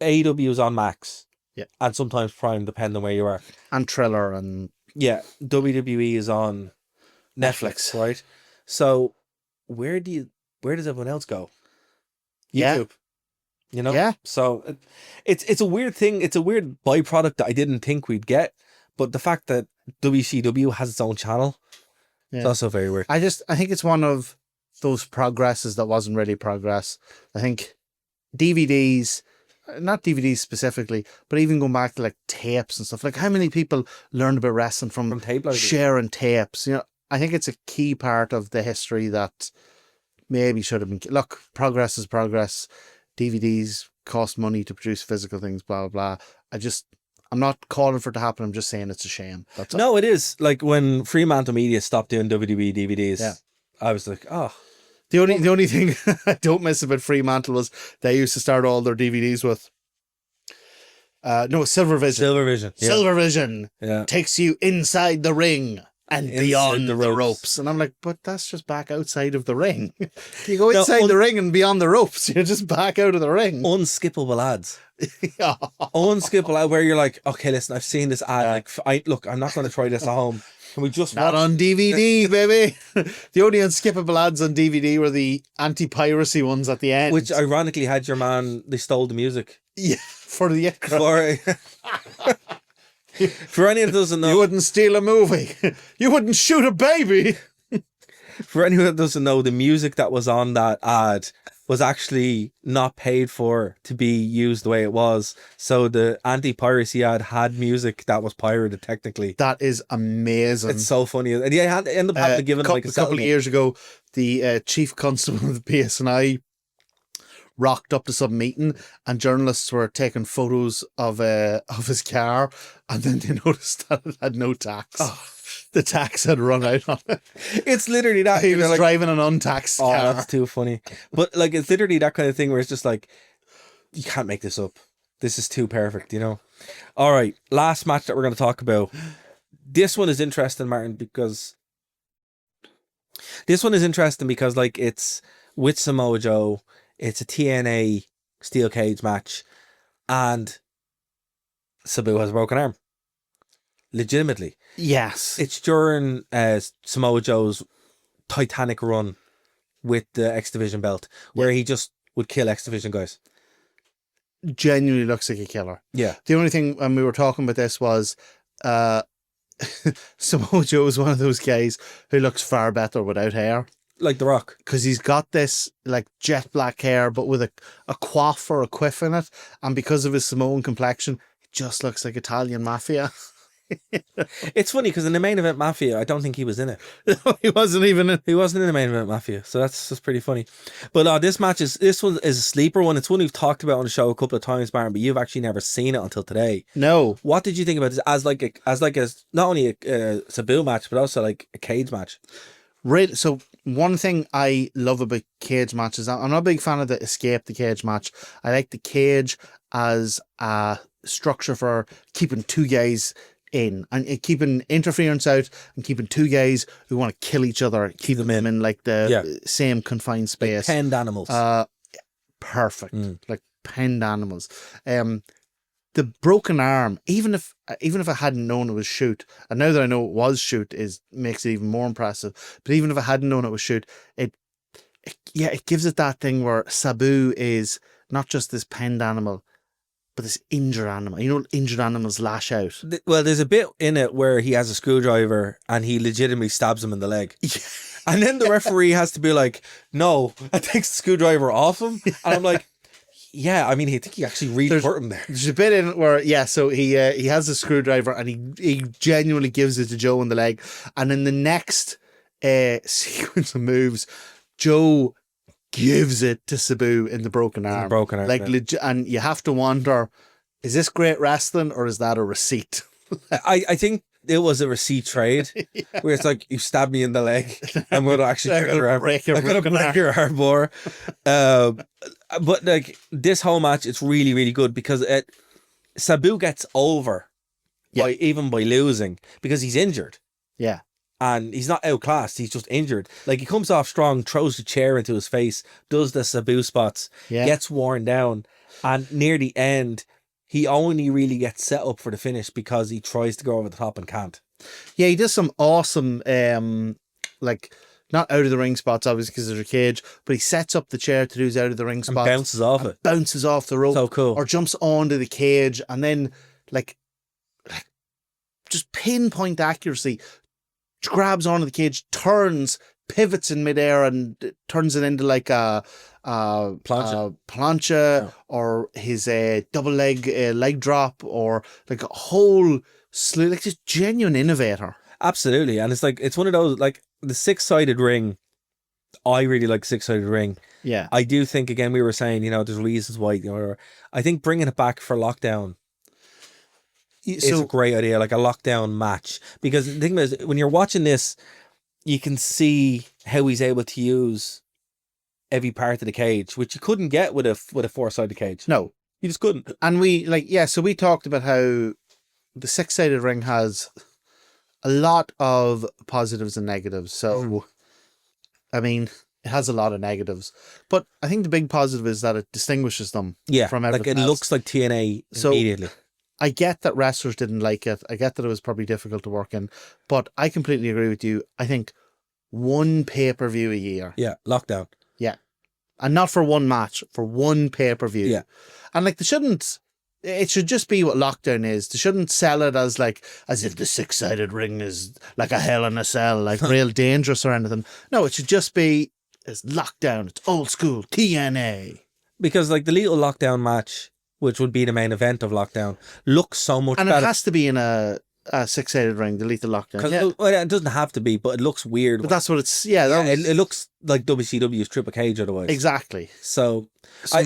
AEW is on Max. Yeah. And sometimes Prime, depending on where you are. and Triller and Yeah. WWE is on Netflix, right? So where does everyone else go? Yeah. YouTube. You know? Yeah. So it's a weird thing. It's a weird byproduct that I didn't think we'd get. But the fact that WCW has its own channel, Yeah. it's also very weird. I think it's one of those progresses that wasn't really progress. I think DVDs, not DVDs specifically, but even going back to like tapes and stuff. Like, how many people learned about wrestling from tape libraries. sharing tapes? You know, I think it's a key part of the history that maybe should have been. Look, progress is progress. DVDs cost money to produce physical things. Blah blah blah. I'm not calling for it to happen. I'm just saying it's a shame. That's all. No, it is. Like when Fremantle Media stopped doing WWE DVDs, Yeah. I was like, oh. The only thing I don't miss about Fremantle was they used to start all their DVDs with Silvervision. Silvervision. Yeah. Silvervision Yeah. takes you inside the ring and Inside beyond the the ropes. ropes. And I'm like, but that's just back outside of the ring. You go inside the ring and beyond the ropes. You're just back out of the ring. Unskippable ads. Yeah. Unskippable ad where you're like, okay, listen, I've seen this ad. Like, I'm not going to try this at home. Can we just Not watch? on DVD, baby. The only unskippable ads on DVD were the anti-piracy ones at the end. Which ironically had your man, they stole the music. yeah, for the For anyone that doesn't You know, wouldn't steal a movie. You wouldn't shoot a baby. for anyone that doesn't know, the music that was on that ad was actually not paid for to be used the way it was. So the anti-piracy ad had music that was pirated technically. That is amazing. It's so funny. And they end up having to give it like a couple of settlement. years ago, the chief constable of the PSNI rocked up to some meeting, and journalists were taking photos of his car, and then they noticed that it had no tax. The tax had run out on it. It's literally that. He You're was like, driving an untaxed oh, car. that's too funny. But like, it's literally that kind of thing where it's just like, you can't make this up. This is too perfect, you know? All right. Last match that we're going to talk about. This one is interesting, Martin, because like it's with Samoa Joe. It's a TNA steel cage match, and Sabu has a broken arm. Legitimately. Yes. It's during Samoa Joe's Titanic run with the X Division belt, where he just would kill X Division guys. Genuinely looks like a killer. Yeah. The only thing when we were talking about this was Samoa Joe is one of those guys who looks far better without hair. Like The Rock. Because he's got this like jet black hair, but with a coif or a quiff in it. And because of his Samoan complexion, it just looks like Italian mafia. It's funny because in the main event Mafia, I don't think he was in it. He wasn't even in. He wasn't in the main event Mafia, so that's just pretty funny. But this one is a sleeper one. It's one we've talked about on the show a couple of times, Baron, but you've actually never seen it until today. No. What did you think about this as not only a Sabu match, but also like a cage match? Really, so one thing I love about cage matches, I'm not a big fan of the escape the cage match. I like the cage as a structure for keeping two guys in and keeping interference out and keeping two guys who want to kill each other, keep them in like the same confined space. Like penned animals. Perfect. Like penned animals. the broken arm, even if I hadn't known it was shoot, and now that I know it was shoot makes it even more impressive. But even if I hadn't known it was shoot, it gives it that thing where Sabu is not just this penned animal, but this injured animal. You know, injured animals lash out. Well, there's a bit in it where he has a screwdriver and he legitimately stabs him in the leg. And then the referee has to be like, no, and takes the screwdriver off him. And I'm like, yeah, I mean, I think he actually really hurt him there. There's a bit in it where, so he has a screwdriver and he genuinely gives it to Joe in the leg. And in the next sequence of moves, Joe gives it to Sabu in the broken arm. And you have to wonder, is this great wrestling or is that a receipt? I think it was a receipt trade where it's like, you stabbed me in the leg. I'm going to actually break your arm more. But like this whole match, it's really, really good because Sabu gets over by losing because he's injured. Yeah. And he's not outclassed, he's just injured. Like, he comes off strong, throws the chair into his face, does the Sabu spots, gets worn down, and near the end, he only really gets set up for the finish because he tries to go over the top and can't. Yeah, he does some awesome, like, not out of the ring spots, obviously, because there's a cage, but he sets up the chair to do his out of the ring spots. And bounces off it. Bounces off the rope. So cool. Or jumps onto the cage, and then, like just pinpoint accuracy, grabs onto the cage, turns, pivots in midair, and turns it into like a plancha, or his double leg drop, or like a whole slew, like just genuine innovator. Absolutely. And it's like, it's one of those, like the 6-sided ring. I really like 6-sided ring. Yeah. I do think, again, we were saying, you know, there's reasons why, you know, I think bringing it back for Lockdown, it's a great idea, like a Lockdown match. Because the thing is, when you're watching this, you can see how he's able to use every part of the cage, which you couldn't get with a 4-sided cage. No. You just couldn't. And so we talked about how the 6-sided ring has a lot of positives and negatives. So, I mean, it has a lot of negatives. But I think the big positive is that it distinguishes them from everything like it else. looks like TNA immediately. I get that wrestlers didn't like it. I get that it was probably difficult to work in. But I completely agree with you. I think one pay-per-view a year. Yeah, Lockdown. Yeah. And not for one match, for one pay-per-view. Yeah. And like, it should just be what Lockdown is. They shouldn't sell it as if the 6-sided ring is like a Hell in a Cell, like real dangerous or anything. No, it should just be, it's Lockdown. It's old school TNA. Because like the Lethal Lockdown match, which would be the main event of Lockdown, looks so much better. And it has to be in a 6-sided ring, the Lethal Lockdown. Yeah. Well, it doesn't have to be, but it looks weird. But that's what it's, it looks like WCW's Triple Cage otherwise. Exactly. So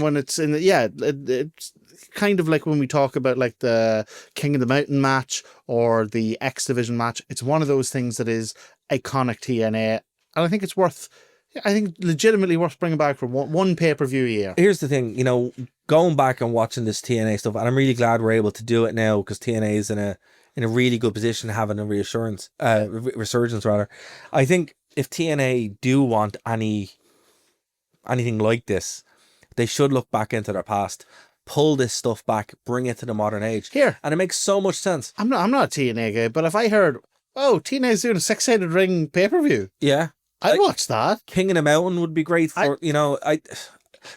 when it's in it's kind of like when we talk about like the King of the Mountain match or the X Division match, it's one of those things that is iconic TNA. And I think it's legitimately worth bringing back for one pay-per-view a year. Here's the thing, you know, going back and watching this TNA stuff, and I'm really glad we're able to do it now because TNA is in a really good position, having a resurgence rather. I think if TNA do want anything like this, they should look back into their past, pull this stuff back, bring it to the modern age. Here. And it makes so much sense. I'm not a TNA guy, but if I heard, TNA's doing a 6-sided ring pay-per-view. Yeah. I'd watch that. King of the Mountain would be great for, I'd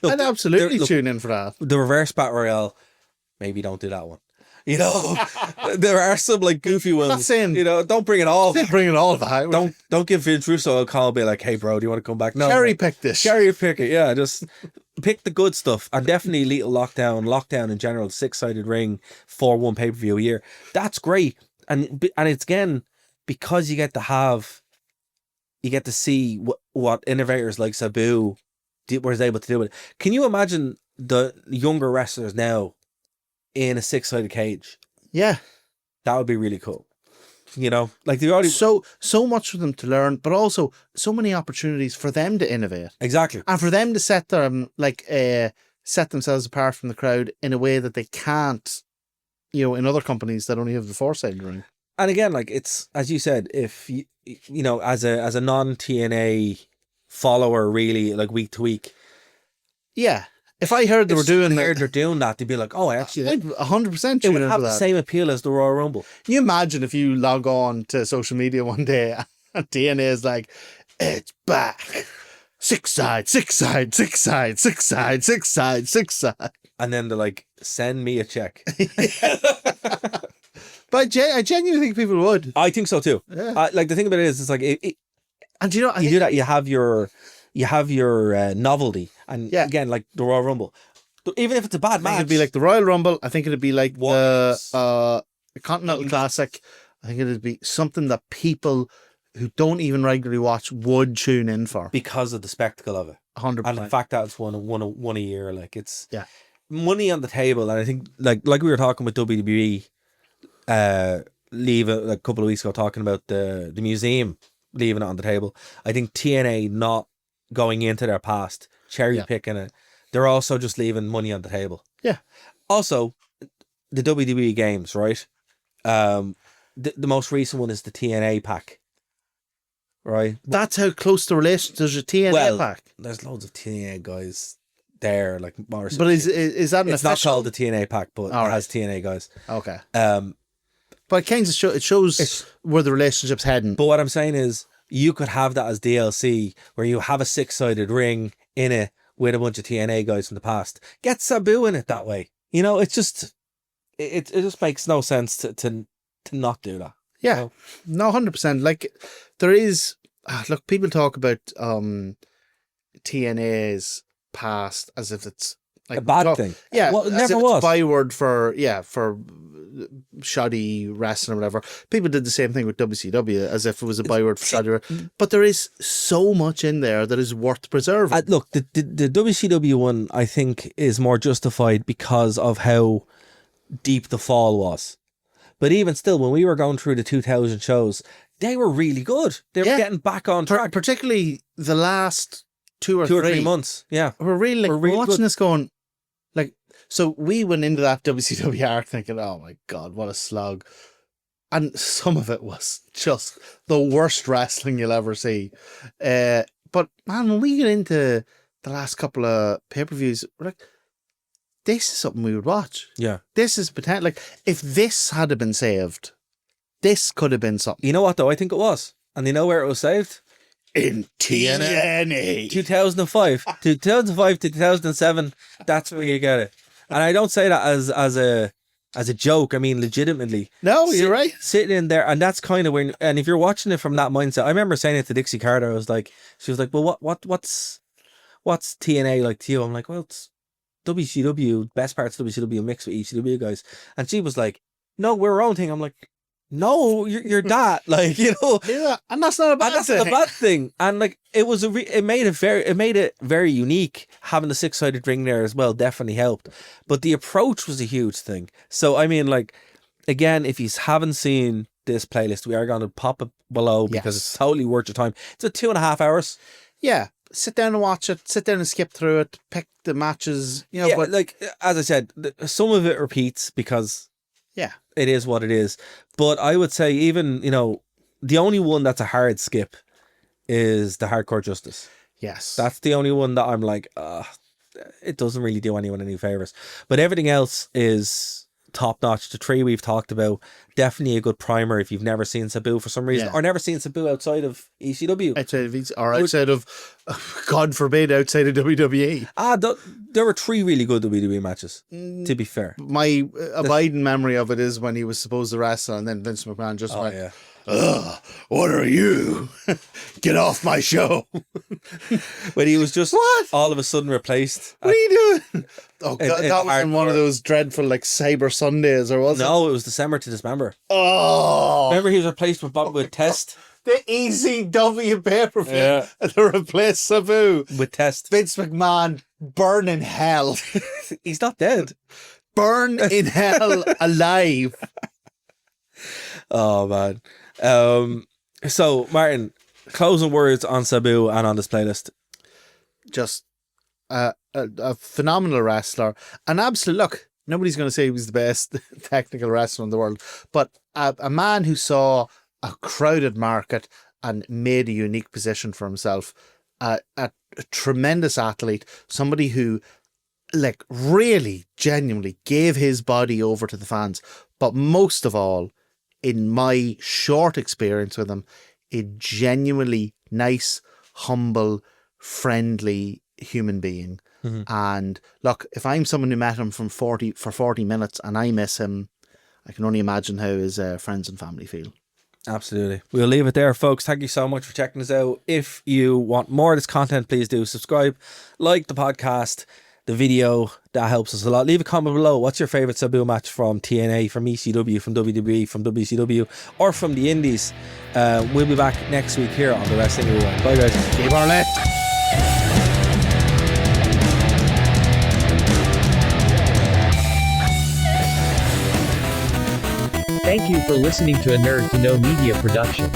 absolutely tune in for that. The reverse battle royale, maybe don't do that one. You know, there are some like goofy ones. Not saying, don't bring it all. Bring it all back. Don't give Vince Russo a call and be like, hey bro, do you want to come back? No. Cherry pick this. Cherry pick it, yeah. Just pick the good stuff. And definitely Lethal Lockdown in general, 6-sided ring for one pay-per-view a year. That's great. And it's again, because you get to see what innovators like Sabu was able to do with it. Can you imagine the younger wrestlers now in a 6-sided cage? Yeah. That would be really cool. You know, like they already so much for them to learn, but also so many opportunities for them to innovate. Exactly. And for them to set themselves apart from the crowd in a way that they can't, in other companies that only have the 4-sided ring. And again, like it's, as you said, if you know, as a non-TNA follower, really, like week to week. Yeah. If I heard they were doing they're doing that, they'd be like, oh, actually, I'd 100% it tune would in have for the that. same appeal as the Royal Rumble. Can you imagine if you log on to social media one day and TNA is like, it's back. 6 side, 6 side, 6 side, 6 side, 6 side, 6 side. And then they're like, send me a check. But I genuinely think people would. I think so too. Yeah. Like the thing about it is, it's like And you know, you do that, you have your novelty, and Yeah. again, like the Royal Rumble, even if it's a bad I think match, it'd be like the Royal Rumble. I think it'd be like Warriors. the Continental Classic. I think it'd be something that people who don't even regularly watch would tune in for. because of the spectacle of it, 100%. and the fact that it's one a year, like it's Yeah. money on the table. And I think like we were talking with WWE, leave it a couple of weeks ago, talking about the museum leaving it on the table. I think TNA not going into their past, cherry picking it. They're also just leaving money on the table. Yeah. Also, the WWE games, right? The most recent one is the TNA pack, right? That's how close the relation. There's a TNA pack. There's loads of TNA guys there, like Morrison. But is that an it's not official? called the TNA pack, but All it right. has TNA guys. Okay. But But it kind of it shows It's- where the relationship's heading. what I'm saying is, you could have that as DLC, where you have a 6-sided ring in it with a bunch of TNA guys from the past. Get Sabu in it that way. You know, it's just it just makes no sense to not do that. Yeah, no, 100%. Like there is, look, people talk about TNA's past as if it's like A bad thing. Yeah, Well, it as never if was. It's byword for shoddy wrestling or whatever. People did the same thing with WCW as if it was a byword for shoddy. But there is so much in there that is worth preserving. Look, the WCW one, I think, is more justified because of how deep the fall was. But even still, when we were going through the 2000 shows, they were really good. They were Yeah. getting back on track. Particularly the last two or 3 months. Yeah. We're really, like, We're really watching good. this going, like, so we went into that WCW arc thinking, oh my God, what a slog. And some of it was just the worst wrestling you'll ever see. But man, when we get into the last couple of pay-per-views, we're like, this is something we would watch. Yeah. This is potential. Like, if this had been saved, this could have been something. You know what, though? I think it was. And you know where it was saved? In TNA. 2005. 2005 to 2007. That's where you get it. And I don't say that as a joke. I mean, legitimately. No, you're right. Sitting in there, and that's kind of when. And if you're watching it from that mindset, I remember saying it to Dixie Carter. I was like, she was like, "Well, what's TNA like to you?" I'm like, "Well, it's WCW. Best parts of WCW mixed with ECW guys." And she was like, "No, we're our own thing." I'm like, "No, you're that." Like, you know. Yeah, and that's not a bad And that's thing. not a bad thing. And like it was it made it very unique. Having the 6-sided ring there as well definitely helped. But the approach was a huge thing. So I mean, like, again, if you haven't seen this playlist, we are going to pop it below because Yes. it's totally worth your time. It's 2.5 hours. Yeah, sit down and watch it. Sit down and skip through it. Pick the matches. You know, Yeah, but like as I said, some of it repeats because yeah, it is what it is. But I would say even, you know, the only one that's a hard skip is the Hardcore Justice. yes, That's the only one that I'm like, it doesn't really do anyone any favors. But everything else is top notch. The 3 we've talked about, definitely a good primer if you've never seen Sabu for some reason, Yeah. or never seen Sabu outside of ECW. outside of, God forbid, outside of WWE. There were 3 really good WWE matches, to be fair. My abiding memory of it is when he was supposed to wrestle, and then Vince McMahon just went, yeah. "Ugh, what are you? Get off my show! But he was just What? all of a sudden replaced. What are you doing?" Oh, In- God, in that was in one of hardcore. those dreadful like Cyber Sundays, or was it? No, it was December to Dismember. Oh, Remember he was replaced with Test? the ECW pay-per-view Yeah. to replace Sabu. With Test. Vince McMahon, burn in hell. He's not dead. Burn in hell alive. Oh, man. So, Martin, closing words on Sabu and on this playlist. Just a phenomenal wrestler. An absolute, look, nobody's going to say he was the best technical wrestler in the world, but a man who saw a crowded market and made a unique position for himself. A tremendous athlete, somebody who like really genuinely gave his body over to the fans. But most of all, in my short experience with him, a genuinely nice, humble, friendly human being. And look, if I'm someone who met him for 40 minutes and I miss him, I can only imagine how his friends and family feel. Absolutely. We'll leave it there, folks. Thank you so much for checking us out. If you want more of this content, please do subscribe, like the podcast, the video. That helps us a lot. Leave a comment below. What's your favourite Sabu match from TNA, from ECW, from WWE, from WCW, or from the Indies? We'll be back next week here on the Wrestling Rewind. Bye, guys. Keep on it. Thank you for listening to a Nerd to Know Media production.